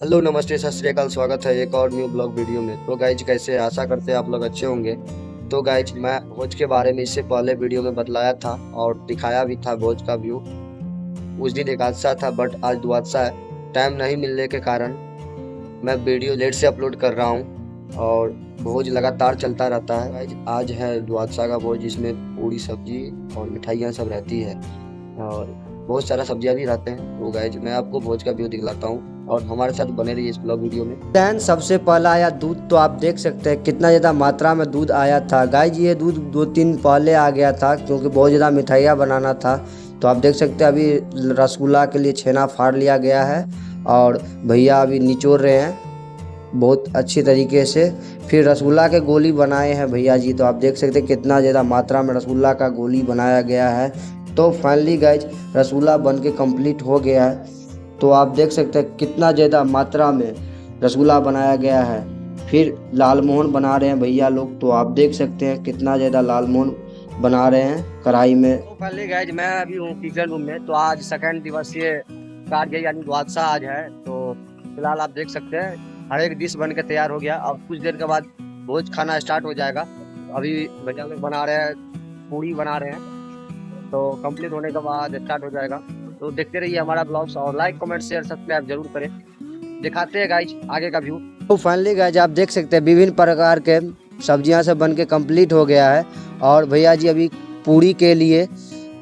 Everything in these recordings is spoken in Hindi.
हेलो नमस्ते सत श्री अकाल, स्वागत है एक और न्यू ब्लॉग वीडियो में। तो गाइज कैसे, आशा करते हैं आप लोग अच्छे होंगे। तो गाइज मैं भोज के बारे में इससे पहले वीडियो में बतलाया था और दिखाया भी था भोज का व्यू। उस दिन एक हादसा था बट आज दो हादसा है। टाइम नहीं मिलने के कारण मैं वीडियो लेट से अपलोड कर रहा हूँ और भोज लगातार चलता रहता है। गाइज आज है दो हादसा का भोज, जिसमें पूरी सब्जी और मिठाइयाँ सब रहती है और बहुत सारा सब्जियाँ भी रहते हैं। तो गाइज मैं आपको भोज का व्यू दिखलाता हूँ और हमारे साथ बने रहिए इस ब्लॉग वीडियो में। दैन सबसे पहला आया दूध, तो आप देख सकते हैं कितना ज़्यादा मात्रा में दूध आया था। गाइज ये दूध 2-3 पहले आ गया था क्योंकि बहुत ज़्यादा मिठाइयाँ बनाना था। तो आप देख सकते हैं अभी रसगुल्ला के लिए छेना फाड़ लिया गया है और भैया अभी निचोड़ रहे हैं बहुत अच्छी तरीके से। फिर रसगुल्ला के गोली बनाए हैं भैया जी, तो आप देख सकते हैं कितना ज़्यादा मात्रा में रसगुल्ला का गोली बनाया गया है। तो फाइनली गाइज रसगुल्ला बन के कम्प्लीट हो गया है। तो आप देख सकते हैं कितना ज़्यादा मात्रा में रसगुल्ला बनाया गया है। फिर लालमोहन बना रहे हैं भैया लोग, तो आप देख सकते हैं कितना ज़्यादा लालमोहन बना रहे हैं कढ़ाई में। तो पहले गाइज मैं अभी हूँ किचन रूम में। तो आज सेकंड दिवसीय कार्य यानी द्वादशा आज है। तो फिलहाल आप देख सकते हैं हर एक डिश बन के तैयार हो गया। अब कुछ देर के बाद भोज खाना स्टार्ट हो जाएगा। अभी भैया लोग बना रहे हैं, पूड़ी बना रहे हैं, तो कंप्लीट होने के बाद स्टार्ट हो जाएगा। तो देखते रहिए हमारा ब्लॉग्स और लाइक कमेंट शेयर सब्सक्राइब जरूर करें। दिखाते हैं गाइज आगे का व्यू। तो फाइनली गाइज आप देख सकते हैं विभिन्न प्रकार के सब्जियां सब बन के कम्प्लीट हो गया है और भैया जी अभी पूड़ी के लिए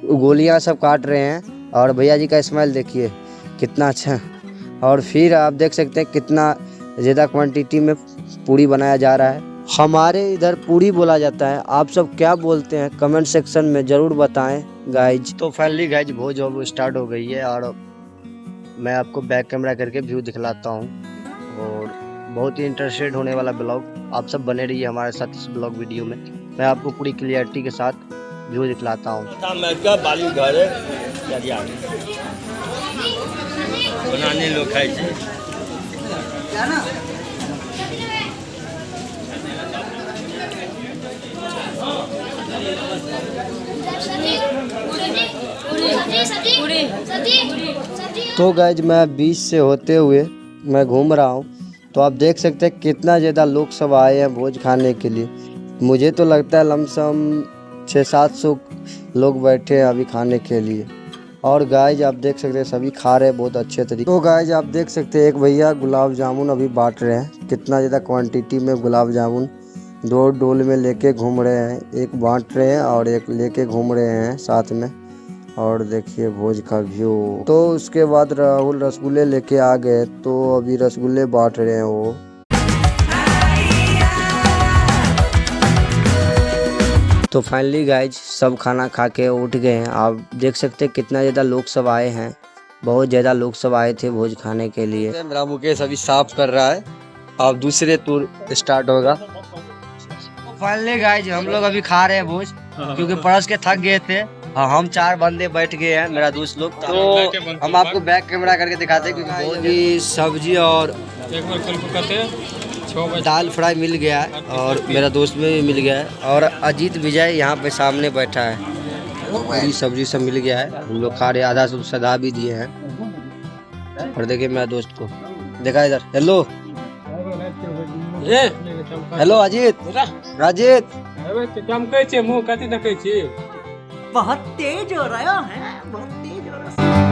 गोलियां सब काट रहे हैं और भैया जी का स्माइल देखिए कितना अच्छा। और फिर आप देख सकते हैं कितना ज़्यादा क्वांटिटी में पूड़ी बनाया जा रहा है। हमारे इधर पूड़ी बोला जाता है, आप सब क्या बोलते हैं कमेंट सेक्शन में ज़रूर बताएं गाइज। तो फाइनली गाइज भोज अब स्टार्ट हो गई है और मैं आपको बैक कैमरा करके व्यू दिखलाता हूँ और बहुत ही इंटरेस्टेड होने वाला ब्लॉग। आप सब बने रहिए हमारे साथ इस ब्लॉग वीडियो में। मैं आपको पूरी क्लियरिटी के साथ व्यू दिखलाता हूँ। बनाने लोग खाई थी। तो गाइज मैं बीच से होते हुए मैं घूम रहा हूँ, तो आप देख सकते हैं कितना ज़्यादा लोग सब आए हैं भोज खाने के लिए। मुझे तो लगता है लमसम 600-700 लोग बैठे हैं अभी खाने के लिए। और गाइज आप देख सकते हैं सभी खा रहे हैं बहुत अच्छे तरीके। तो गाइज आप देख सकते हैं एक भैया गुलाब जामुन अभी बांट रहे हैं। कितना ज़्यादा क्वांटिटी में गुलाब जामुन 2 डोल में लेके घूम रहे हैं, एक बांट रहे हैं और एक लेके घूम रहे हैं साथ में। और देखिए भोज का व्यू। तो उसके बाद राहुल रसगुल्ले लेके आ गए, तो अभी रसगुल्ले बांट रहे हैं वो। तो फाइनली गाइज सब खाना खा के उठ गए हैं। आप देख सकते हैं कितना ज़्यादा लोग सब आए हैं, बहुत ज़्यादा लोग सब आए थे भोज खाने के लिए। मेरा मुकेश अभी साफ कर रहा है, अब दूसरे टूर स्टार्ट होगा। फाइनली गाइज हम लोग अभी खा रहे हैं भोज क्योंकि परस के थक गए थे। हम 4 बंदे बैठ गए हैं मेरा दोस्त लोग। तो हम आपको बैक कैमरा करके दिखाते हैं क्योंकि बहुत ही सब्जी और दाल फ्राई मिल गया है और मेरा दोस्त में भी मिल गया है और अजीत विजय यहाँ पे सामने बैठा है। पूरी सब्जी सब मिल गया है, हम लोग खा रहे, आधा सब सदा भी दिए हैं। और देखिए मेरा दोस्त को देखा इधर। हेलो हेलो अजीत, राजीत बहुत तेज हो रहा है, बहुत तेज हो रहा है।